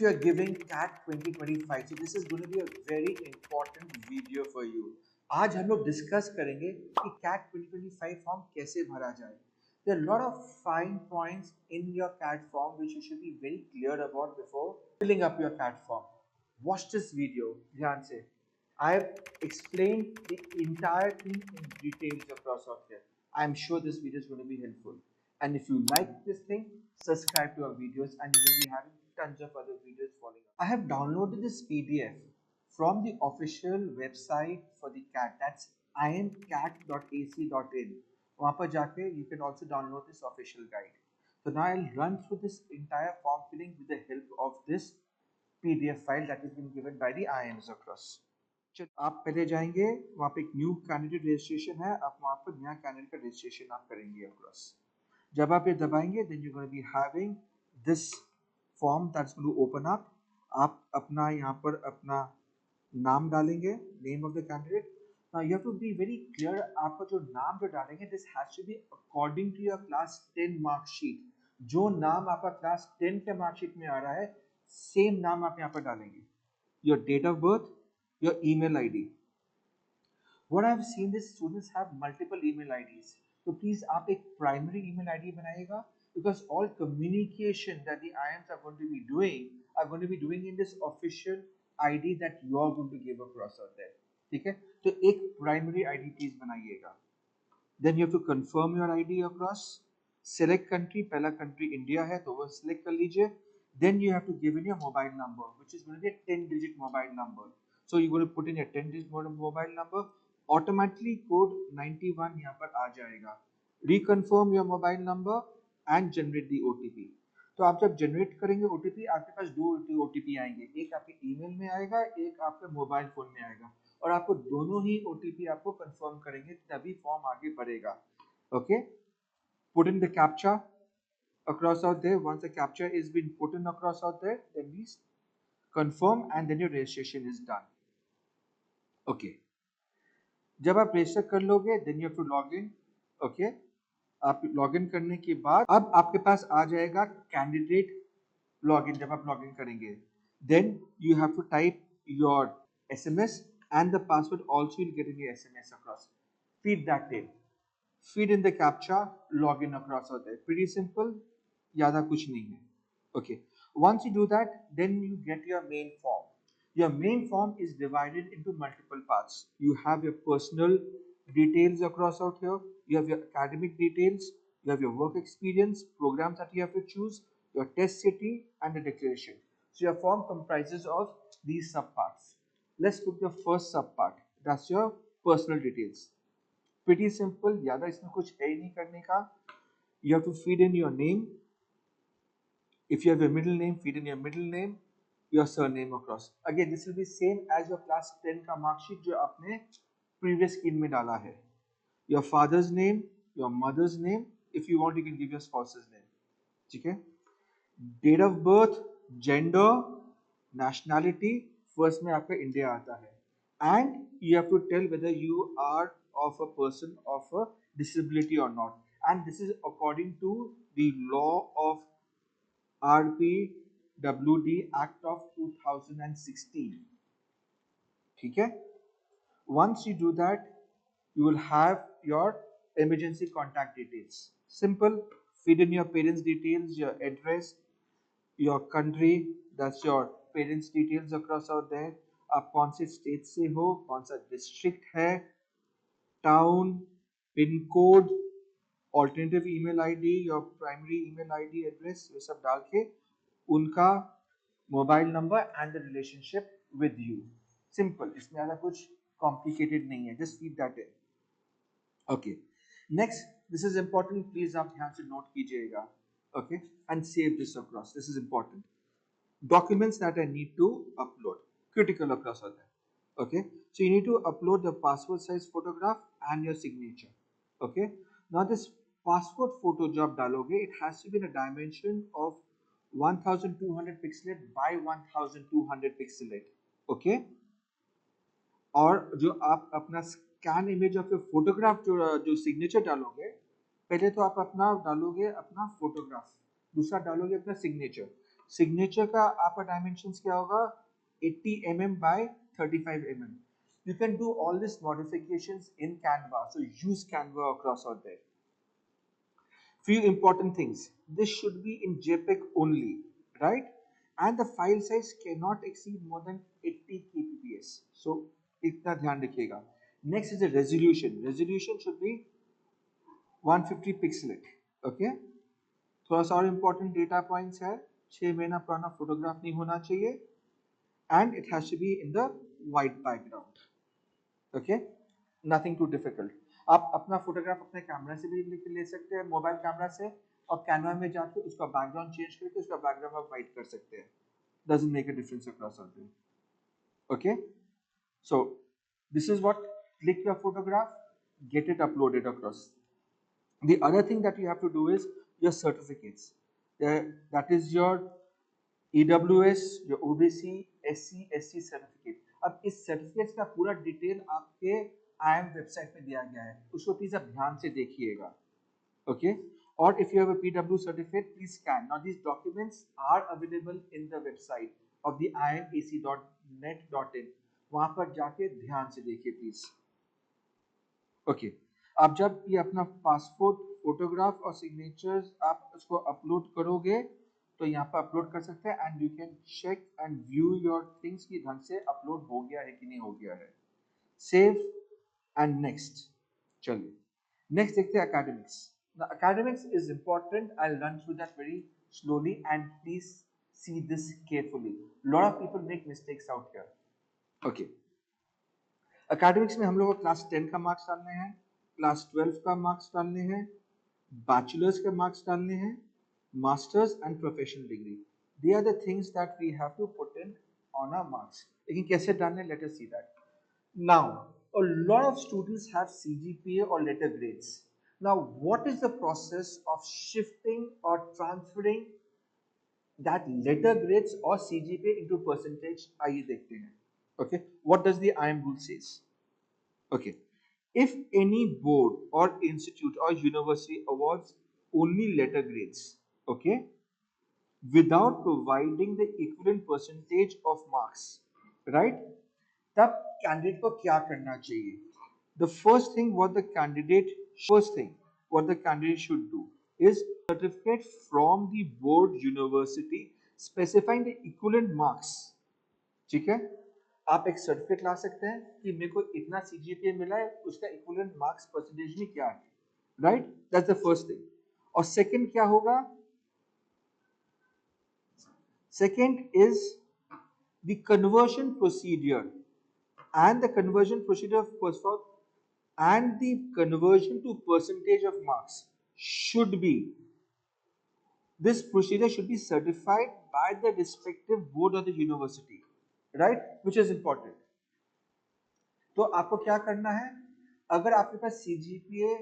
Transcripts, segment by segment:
you are giving CAT 2025, so this is going to be a very important video for you. आज हम लोग discuss करेंगे कि CAT 2025 form कैसे भरा जाए. There are a lot of fine points in your CAT form which you should be very clear about before filling up your CAT form. Watch this video ध्यान से. I have explained the entire thing in details across out here. I am sure this video is going to be helpful. And if you like this thing, subscribe to our videos and you will be having tons of other videos following up. I have downloaded this PDF from the official website for the CAT. That's imcat.ac.in. वहाँ पर जाके you can also download this official guide. So now I'll run through this entire form filling with the help of this PDF file that has been given by the IMs across. आप पहले जाएंगे, वहाँ पे एक new candidate registration है, आप वहाँ पर नया कैंडिडेट का रजिस्ट्रेशन आप करेंगे अक्रॉस. जब आप ये दबाएंगे then you're going to be having this form that's going to open up. आप अपना यहाँ पर अपना नाम डालेंगे, name of the candidate. Now you have to be very clear, आपका जो नाम जो डालेंगे this has to be according to your class 10 mark sheet. जो नाम आपका class 10 के mark sheet में आ रहा है, same नाम आप यहाँ पर डालेंगे. Your date of birth, your email ID. What I've seen is students have multiple email IDs. So please आप एक primary email ID बनाइएगा because all communication that the IMs are going to be doing in this official ID that you are going to give across out there. ठीक है? तो एक primary ID please बनाइएगा. Then you have to confirm your ID across. Select country, पहला country India है तो वो select कर लीजिए. Then you have to give in your mobile number, which is going to be a 10-digit mobile number. So you're going to put in a 10-digit mobile number. Automatically code 91 यहाँ पर आ जाएगा. Reconfirm your mobile number and generate the OTP. तो आप जब generate करेंगे OTP, आपके पास दो OTP आएंगे. एक आपके email में आएगा, एक आपके मोबाइल फोन में आएगा. और आपको दोनों ही OTP आपको confirm करेंगे तभी फॉर्म आगे बढ़ेगा. Okay? Put in the captcha across out there. Once the captcha is been put in across out there, then please confirm and then your registration is done. Okay. जब आप register कर लोगे then you have to log in. Okay. आप log in करने के बाद अब आपके पास आ जाएगा कैंडिडेट लॉगिन. जब आप लॉगिन करेंगे then you have to type your SMS and the password also you'll get in your SMS across. Feed that in. Feed in the captcha, log in across out there. Pretty simple. ज़्यादा कुछ नहीं है. Okay. Once you do that, then you get your main form. Your main form is divided into multiple parts. You have your personal details across out here. You have your academic details. You have your work experience, programs that you have to choose, your test city, and the declaration. So your form comprises of these subparts. Let's look at the first subpart. That's your personal details. Pretty simple. ज़्यादा इसमें कुछ है ही नहीं करने का. You have to feed in your name. If you have a middle name, feed in your middle name, your surname across. Again, this will be same as your class 10 का mark sheet जो आपने previous scheme में डाला है. Your father's name, your mother's name. If you want, you can give your spouse's name. ठीक है? Date of birth, gender, nationality. First में आपका India आता है. And you have to tell whether you are of a person of a disability or not. And this is according to the law of RPWD Act of 2016. ठीक है? Once you do that, you will have your emergency contact details. Simple. Feed in your parents' details, your address, your country. That's your parents' details across out there. आप कौन से state से हो, कौन सा district है, town, pin code, alternative email ID, your primary email ID, address, ये सब डाल के उनका mobile number and the relationship with you. Simple. इसमें ज़्यादा कुछ कॉम्प्लिकेटेड नहीं है. Just feed that in. Okay. Next, this is important. Please आप ध्यान से नोट कीजिएगा. Okay. And save this across. This is important. Documents that I need to upload. Critical across all that. Okay. So you need to upload the passport size photograph and your signature. Okay. Now this passport photo जो आप डालोगे, it has to be in a dimension of 1200 pixelate by 1200 pixelate. Okay. और जो आप अपना scan image of photograph जो signature डालोगे, पहले तो आप अपना डालोगे अपना फोटोग्राफ, दूसरा डालोगे अपना सिग्नेचर. सिग्नेचर का आपका डायमेंशंस क्या होगा 80 mm by 35 mm. You can do all these modifications in Canva, so use Canva across out there. Few important things. This should be in JPEG only, right? And the file size cannot exceed more than 80 kbps. So इतना ध्यान रखिएगा. Next is the resolution. Resolution should be 150 pixelet. Okay. थोड़ा सा और important data points है. 6 महीना पुराना photograph नहीं होना चाहिए. And it has to be in the white background. Okay. Nothing too difficult. आप अपना फोटोग्राफ अपने कैमरा से भी ले सकते हैं, मोबाइल कैमरा से, और कैनवा में जाके उसका बैकग्राउंड चेंज करके उसका बैकग्राउंड आप वाइट कर सकते हैं. Doesn't make a difference across something. Okay. So this is what, click your photograph, get it uploaded across. The other thing that you have to do is your certificates. That is your EWS, your OBC, SC, SC certificate. अब इस certificates का पूरा detail आपके IIM website पे दिया गया है, उसको प्लीज आप ध्यान से देखिएगा. Okay. Or if you have a PW certificate, please scan. Now these documents are available in the website of the imac.net.in. वहां पर जाके ध्यान से देखिए प्लीज. ओके. आप जब ये अपना पासपोर्ट फोटोग्राफ और सिग्नेचर्स आप उसको अपलोड करोगे तो यहाँ पर अपलोड कर सकते हैं, and you can check and view your things की ढंग से अपलोड हो गया है कि नहीं हो गया है. Save and next. चलिए नेक्स्ट देखते हैं academics. Now academics is important. I'll run through that very slowly and please see this carefully. Lot of people make mistakes out here. Okay. Academics में हम लोग को क्लास 10 का मार्क्स डालने हैं, क्लास 12 का मार्क्स डालने हैं, बैचलर्स के मार्क्स डालने हैं, masters and professional degree. They are the things that we have to put in on our marks. लेकिन कैसे डालने, let us see that. Now, a lot of students have CGPA or letter grades. Now, what is the process of shifting or transferring that letter grades or CGPA into percentage? आइए देखते हैं. Okay, what does the IIM rule says? Okay, if any board or institute or university awards only letter grades, okay, without providing the equivalent percentage of marks, right? तब candidate को क्या करना चाहिए? The first thing what the candidate should do is certificate from the board university specifying the equivalent marks. ठीक है, आप एक certificate ला सकते हैं कि मेरे को इतना सीजीपीए मिला है, उसका इक्विवेलेंट मार्क्स परसेंटेज में क्या है, right? That's the first thing. और सेकंड क्या होगा? Second is the conversion procedure and the conversion procedure and the conversion to percentage of marks should be, this procedure should be certified by the respective board of the university, right? Which is important. तो आपको क्या करना है, अगर आपके पास CGPA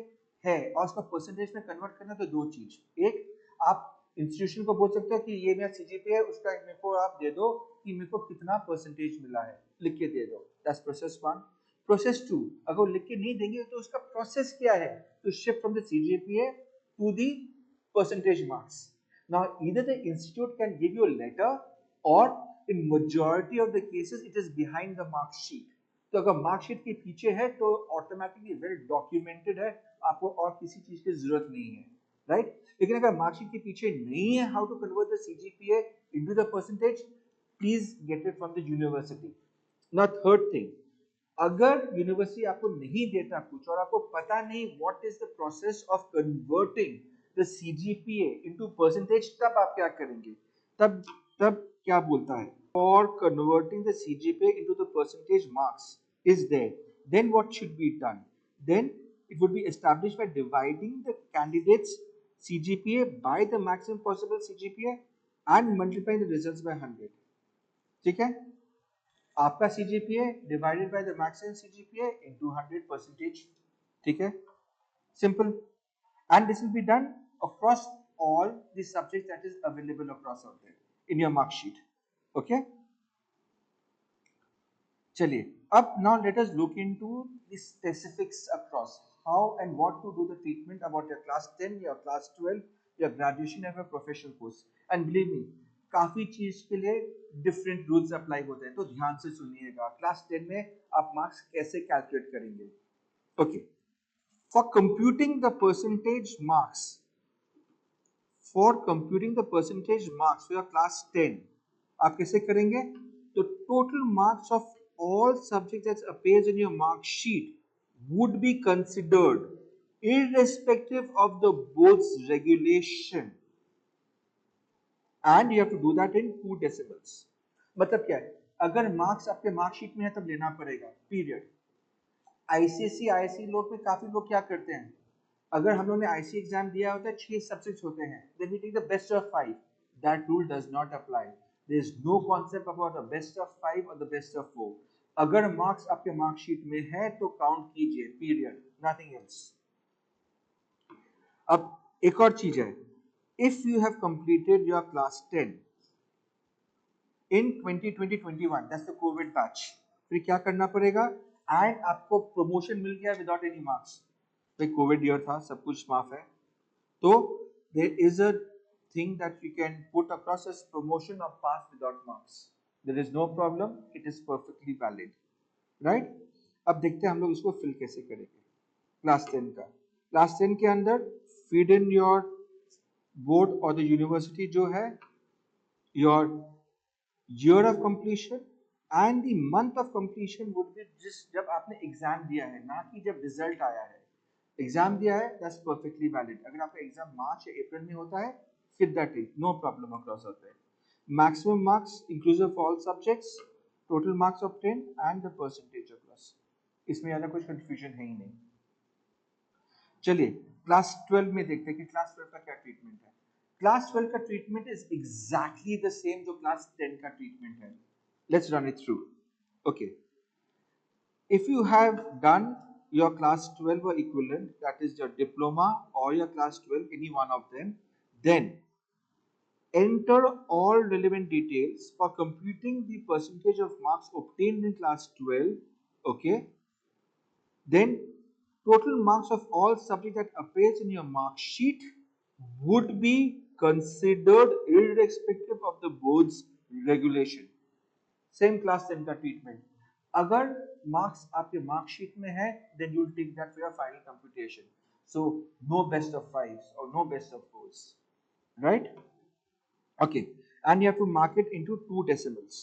है और उसका परसेंटेज में कन्वर्ट करना है तो दो चीज. एक, आप इंस्टीट्यूशन को बोल सकते हो कि ये मेरा सीजीपीए है, उसका मेरे को आप दे दो कि मेरे को कितना परसेंटेज मिला है, लिख के दे दो. That's process 1. प्रोसेस 2, अगर लिख के नहीं देंगे तो उसका प्रोसेस क्या है, to shift from the CGPA to the percentage marks. Now either the institute can give you a letter or in majority of the cases it is behind the marksheet. तो अगर मार्कशीट के पीछे है तो automatically well documented है, आपको और किसी चीज की जरूरत नहीं है, राइट? लेकिन अगर मार्कशीट के पीछे नहीं है how to convert the CGPA into the percentage, please get it from the university. Now third thing, अगर यूनिवर्सिटी आपको नहीं देता कुछ और आपको पता नहीं what is the process of converting the CGPA into percentage, तब आप क्या करेंगे? तब क्या बोलता है, for converting the CGPA into the percentage marks is there, then what should be done? Then it would be established by dividing the candidates CGPA by the maximum possible CGPA and multiplying the results by 100. ठीक है, आपका CGPA divided by the maximum CGPA into 100 percentage. ठीक है, simple. And this will be done across all the subjects that is available across out there in your mark sheet. Okay, चलिए अब now let us look into the specifics across how and what to do the treatment about your class 10, your class 12, your graduation and your professional course. And believe me, काफी चीज के लिए different rules apply होते हैं, तो ध्यान से सुनिएगा क्लास 10 में आप मार्क्स कैसे कैलकुलेट करेंगे। Okay, for computing the percentage marks, for computing the percentage marks for class 10 आप कैसे करेंगे? तो total marks of all subjects that appears in your mark sheet would be considered irrespective of the board's regulation, and you have to do that in 2 decimals। मतलब क्या है, अगर marks आपके marksheet में है तब लेना पड़ेगा, पीरियड। आईसीएसई आईएससी लोग में काफी लोग क्या करते हैं, अगर हम लोग ने आईसी एग्जाम दिया होता है 6 सब्जेक्ट्स होते हैं, then we take the best of 5, that rule does not apply. There is no concept about the best of 5 और द बेस्ट ऑफ 4। अगर मार्क्स आपके मार्कशीट में है तो काउंट कीजिए, पीरियड, नथिंग एल्स। अब एक और चीज है, if you have completed your class 10 in 2020-21, that's the covid batch, फिर क्या करना पड़ेगा? एंड आपको प्रमोशन मिल गया विदाउट एनी मार्क्स, भाई कोविड ईयर था, सब कुछ माफ है, तो there is a thing that you can put across as promotion or pass without marks, there is no problem, it is perfectly valid, right. अब देखते हैं हम लोग इसको फिल कैसे करेंगे। क्लास 10 का, क्लास 10 के अंदर फीड इन योर बोर्ड और द यूनिवर्सिटी जो है, your year of completion and the month of completion would be just जब आपने एग्जाम दिया है, ना कि जब रिजल्ट आया है। एग्जाम दिया है, that's perfectly valid। अगर आपका एग्जाम मार्च या अप्रैल में होता है, फिर that is no problem across होता है। maximum marks inclusive of all subjects, total marks of 10 and the percentage across, इसमें ज्यादा कुछ कंफ्यूजन है ही नहीं। चलिए क्लास 12 में देखते हैं कि क्लास 12 का क्या ट्रीटमेंट है। क्लास 12 का treatment is exactly the same जो क्लास 10 का ट्रीटमेंट है। Let's run it through. Okay, if you have done your class 12 or equivalent, that is your diploma or your class 12, any one of them, then enter all relevant details for computing the percentage of marks obtained in class 12, okay? Then total marks of all subject that appears in your mark sheet would be considered irrespective of the board's regulation। Same class 10 का treatment, अगर marks आपके marksheet में है then you will take that for your final computation, so no best of 5 और no best of 4s, right. Okay, and you have to mark it into 2 decimals।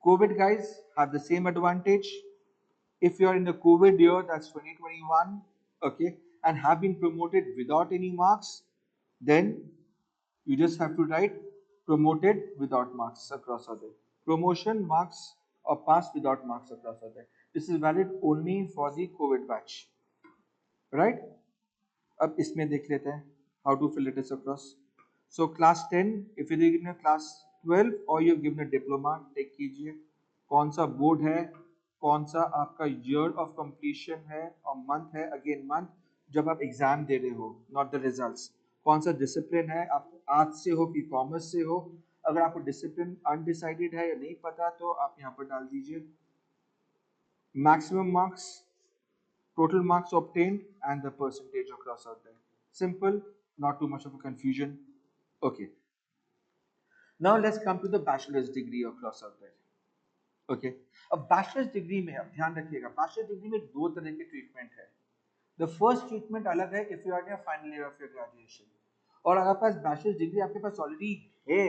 COVID guys have the same advantage। If you are in the COVID year, that's 2021, okay, and have been promoted without any marks, then you just have to write promoted without marks across other, promotion marks or pass without marks across other। This is valid only for the COVID batch, right? अब इसमें देख लेते हैं how to fill it across। So class 10, if you given a class 12 or you given a diploma, take कीजिए कौन सा board है, कौन सा आपका ईयर ऑफ कंप्लीशन है और मंथ है, अगेन मंथ जब आप एग्जाम दे रहे हो, नॉट द रिजल्ट्स। कौन सा डिसिप्लिन है, आप आर्ट्स से हो कि कॉमर्स से हो, अगर आपको डिसिप्लिन अनडिसाइडेड है या नहीं पता तो आप यहाँ पर डाल दीजिए maximum marks, total marks obtained and the percentage across out there। Simple, not too much of a confusion। Okay, now let's come to the bachelor's degree across out there। Okay, अब बैचलर्स डिग्री में अब ध्यान रखिएगा, bachelors degree में 2 तरह के treatment है। The first treatment अलग है if you are in final year of your graduation, और अगर पास बैचलर्स डिग्री आपके पास ऑलरेडी है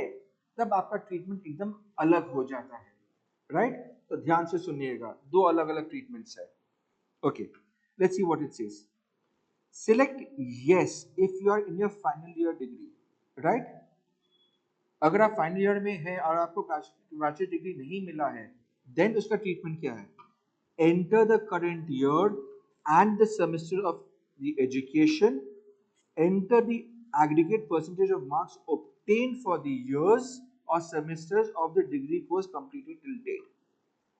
तब आपका ट्रीटमेंट एकदम अलग हो जाता है, राइट। तो ध्यान से सुनिएगा, 2 अलग अलग ट्रीटमेंट्स है। Okay, let's see what it says। Select yes if you are in your final year degree, right? अगर आप फाइनल ईयर में हैं और आपको बैचलर डिग्री नहीं मिला है, देन उसका ट्रीटमेंट क्या है? Enter the current year and the semester of the education, enter the aggregate percentage of marks obtained for the years or semesters of the degree course completed till date।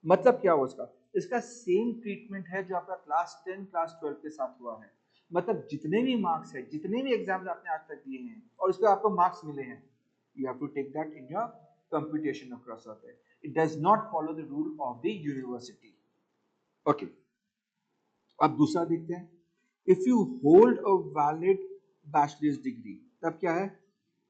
मतलब क्या हुआ उसका? इसका same treatment है जो आपका class 10 class 12 के साथ हुआ है। मतलब जितने भी मार्क्स है, जितने भी एग्जाम्स आपने आज तक दिए हैं और उसके आपको मार्क्स मिले हैं, you have to take that in your computation across out there। It does not follow the rule of the university। Okay, अब दूसरा देखते हैं। If you hold a valid bachelor's degree, तब क्या है?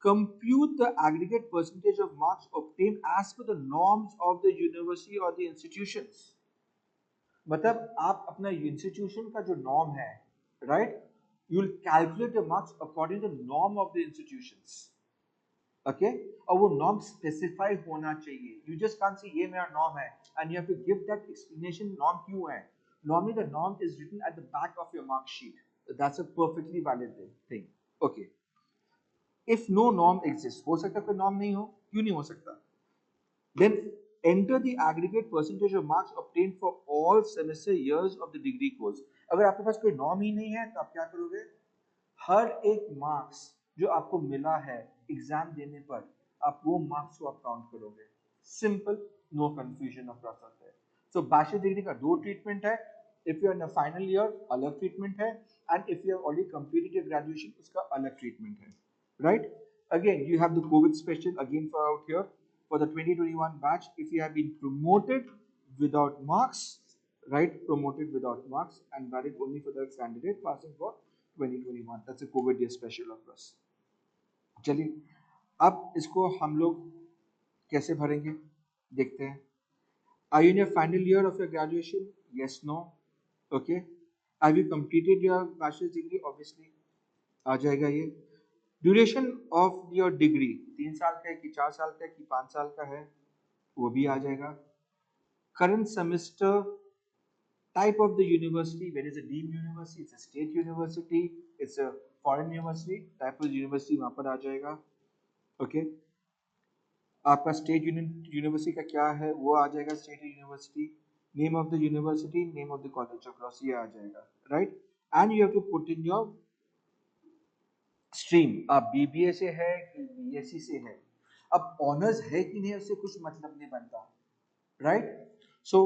compute the aggregate percentage of marks obtained as per the norms of the university or the institutions. मतलब आप अपना institution का जो norm है, right? You'll calculate the marks according to the norm of the institutions. Okay? और वो norm specify होना चाहिए. You just can't say ये मेरा norm है and you have to give that explanation norm क्यों है. Normally the norm is written at the back of your mark sheet. That's a perfectly valid thing. Okay. If no norm exists, हो सकता कोई norm नहीं हो, क्यों नहीं हो सकता? Then enter the aggregate percentage of marks obtained for all semester years of the degree course. अगर आपके पास कोई norm ही नहीं है तो आप क्या करोगे? हर एक marks जो आपको मिला है एग्जाम देने पर आप वो marks को आप काउंट करोगे. Simple, no confusion across out there. So bachelor degree का दो treatment है. If you are in a final year अलग treatment है, and if you have already completed your graduation उसका अलग treatment है. Right? Again, you have the COVID special again for out here for the 2021 batch. If you have been promoted without marks, right? Promoted without marks and valid only for the candidate passing for 2021. That's a COVID year special of us. चलिए, अब इसको हम लोग कैसे भरेंगे? देखते हैं. Are you in your final year of your graduation? Yes, no. Okay. Have you completed your bachelor's degree? Obviously, आ जाएगा ये. ड्यूरेशन ऑफ योर डिग्री 3 साल का है कि 4 साल का है कि 5 साल का है वो भी आ जाएगा. Current semester, type of the university, where is a deemed university, it's a state university, it's a foreign university, type of university वहां पर आ जाएगा. ओके. आपका स्टेट यूनिवर्सिटी का क्या है वो आ जाएगा. State university, name of the university, name of the college across ये आ जाएगा. Right. And you have to put in your stream. आप बीबीए से है कि बीएससी से है. अब ऑनर्स है कि नहीं उससे कुछ मतलब नहीं बनता. Right. So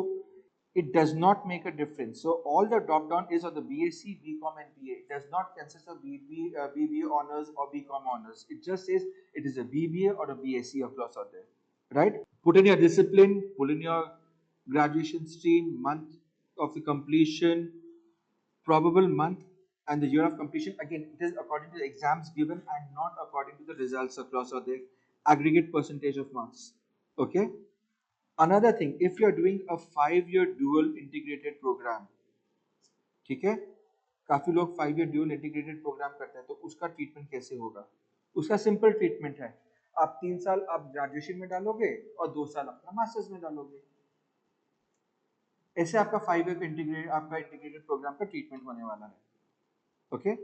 it does not make a difference. So all the drop down is on the BSc, BCom and BA. It does not consist of BBA honors or BCom honors. It just says it is a BBA or a BSc across out there. Right. Put in your discipline, put in your graduation stream, month of the completion, probable month and the year of completion. Again, it is according to the exams given and not according to the results across or the aggregate percentage of marks. Okay. Another thing, if you are doing a 5-year dual integrated program, ठीक है, काफी लोग 5-year dual integrated program करते हैं तो उसका treatment कैसे होगा? उसका सिंपल ट्रीटमेंट है. आप 3 साल आप ग्रेजुएशन में डालोगे और 2 साल अपना मास्टर्स में डालोगे. ऐसे आपका 5-year इंटीग्रेटेड प्रोग्राम का ट्रीटमेंट होने वाला है. ओके.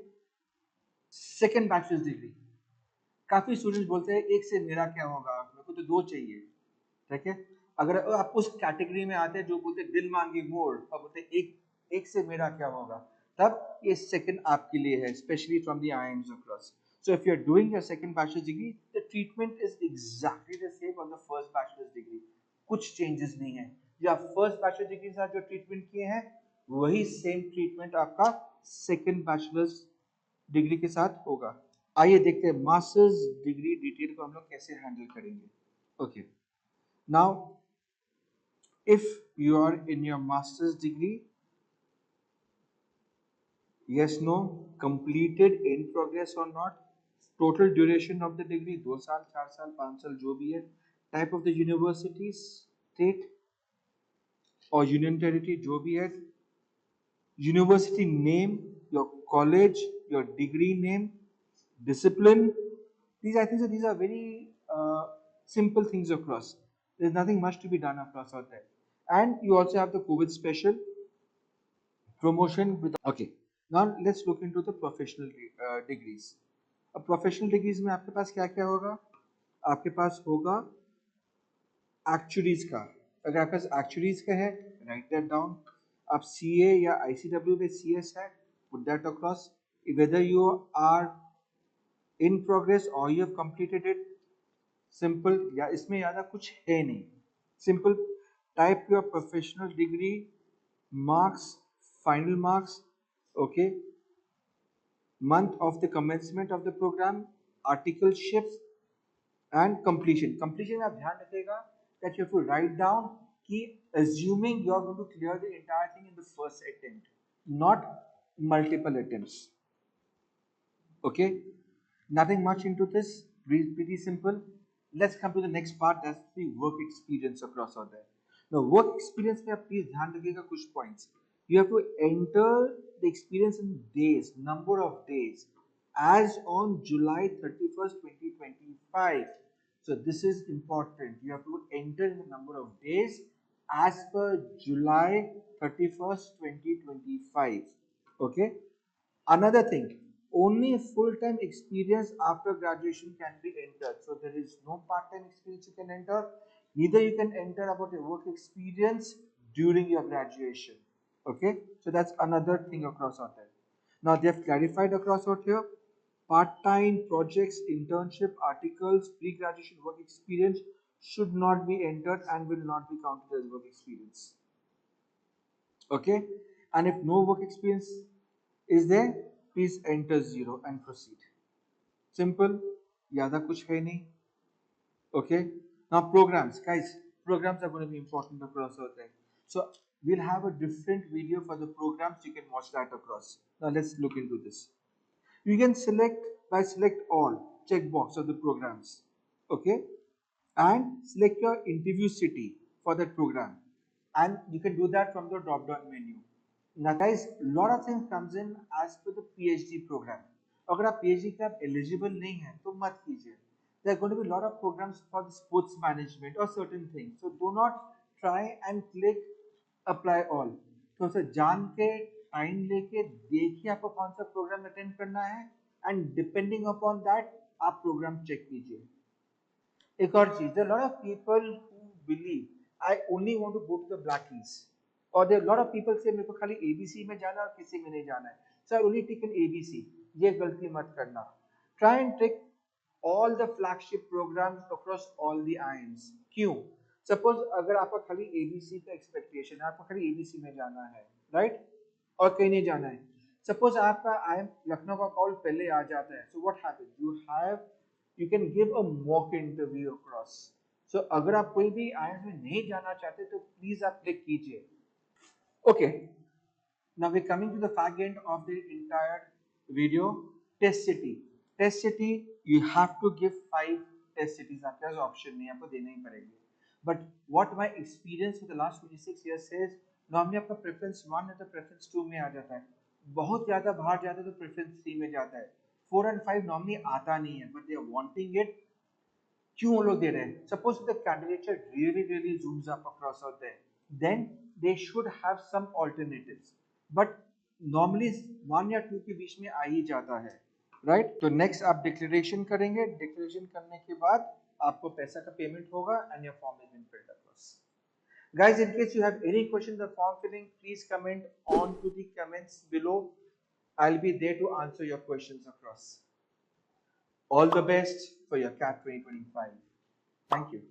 सेकेंड बैचलर्स डिग्री, काफी स्टूडेंट्स बोलते हैं एक से मेरा क्या होगा, मेरे को तो 2 चाहिए. ठीक है. अगर आप उस कैटेगरी में आते हैं जो बोलते हैं दिल मांगे मोर और बोलते हैं एक से मेरा क्या होगा, तब ये सेकंड आपके लिए है, specially from the IIMs across. So if you are doing your second bachelor's degree, the treatment is exactly the same on the first bachelor's degree. कुछ चेंजेस नहीं है. जो आप फर्स्ट बैचलर्स डिग्री के साथ जो ट्रीटमेंट किए हैं वही सेम ट्रीटमेंट आपका सेकंड बैचलर्स डिग्री के साथ होगा. आइए देखते हैं मास्टर्स डिग्री डिटेल को हम लोग कैसे हैंडल करेंगे. Okay. Now if you are in your master's degree, yes, no, completed, in progress or not, total duration of the degree 2 साल 4 साल 5 साल जो भी है, type of the university, state और union territory जो भी है, university name, your college, your degree name, discipline. These I think so these are very simple things across. There's nothing much to be done across out there. And you also have the COVID special promotion with. Okay. Now let's look into the professional degrees. अब professional degrees में आपके पास क्या क्या होगा? आपके पास होगा actuaries का. अगर आपके पास actuaries का है, write that down. आप CA या ICW में CS है, put that across. Whether you are in progress or you have completed it, simple. या इसमें ज़्यादा कुछ है नहीं. Simple. Type your professional degree, marks, final marks, okay, month of the commencement of the program, articleship and completion. Completion में आप ध्यान रखिएगा that you have to write down कि assuming you are going to clear the entire thing in the first attempt, not multiple attempts. Okay, nothing much into this. Pretty simple. Let's come to the next part, that's the work experience across out there. Now work experience में आप please ध्यान रखिएगा कुछ points. You have to enter the experience in days, number of days, as on July 31st, 2025. So this is important. You have to enter in the number of days as per July 31st, 2025. Okay. Another thing, only full-time experience after graduation can be entered. So there is no part-time experience you can enter. Neither you can enter about your work experience during your graduation. Okay, so that's another thing across out there. Now they have clarified across out here. Part-time projects, internship, articles, pre-graduation work experience should not be entered and will not be counted as work experience. Okay, and if no work experience is there, please enter 0 and proceed. Simple, zyada kuch hai nahi. Okay, now programs, guys, programs are going to be important across our time. So we'll have a different video for the programs, you can watch that across. Now let's look into this. You can select all checkbox of the programs. Okay, and select your interview city for that program, and you can do that from the drop down menu. Now guys, lot of things comes in as per the PhD program. अगर आप PhD के आप eligible नहीं हैं तो मत कीजिए. There are going to be a lot of programs for the sports management or certain things. So do not try and click apply all. तो सर जान के टाइम लेके देखिए आपको कौन सा प्रोग्राम अटेंड करना है, एंड डिपेंडिंग अपॉन दैट आप प्रोग्राम चेक कीजिए. एक और चीज, there are a lot of people who believe I only want to go to the blackies, or there are a lot of people say मेरे को खाली ABC में जाना है और किसी में नहीं जाना है. So I only take an ABC. ये गलती मत करना. Try and take all the flagship programs across all the IIMs. क्यों? Suppose अगर आपका खाली ABC का expectation है, आपको खाली ABC में जाना है, right? और कहीं नहीं जाना है. Suppose आपका IIM लखनऊ का कॉल पहले आ जाता है. So what happens? You can give a mock interview across. So अगर आप कोई भी IIMs में नहीं जाना चाहते तो प्लीज आप क्लिक कीजिए. Okay, now we're coming to the fag end of the entire video. Test city. Test city, you have to give 5 test cities. आपके पास ऑप्शन नहीं है, आपको देने ही पड़ेंगे. But what my experience for the last 26 years says, normally आपका preference 1 है तो preference 2 में आ जाता है. बहुत ज़्यादा बाहर जाता है तो preference 3 में जाता है. 4 and 5 normally आता नहीं है, but they are wanting it. क्यों वो लोग दे रहे हैं? Suppose the candidature really zooms up across out there, then they should have some alternatives. But normally 1 या 2 के बीच में आ ही जाता है, right? तो next आप declaration करेंगे. Declaration करने के बाद आपको पैसा का पेमेंट होगा and your form has been filled across. Guys, in case you have any questions on form filling, please comment on to the comments below. I'll be there to answer your questions across. All the best for your CAT 2025. Thank you.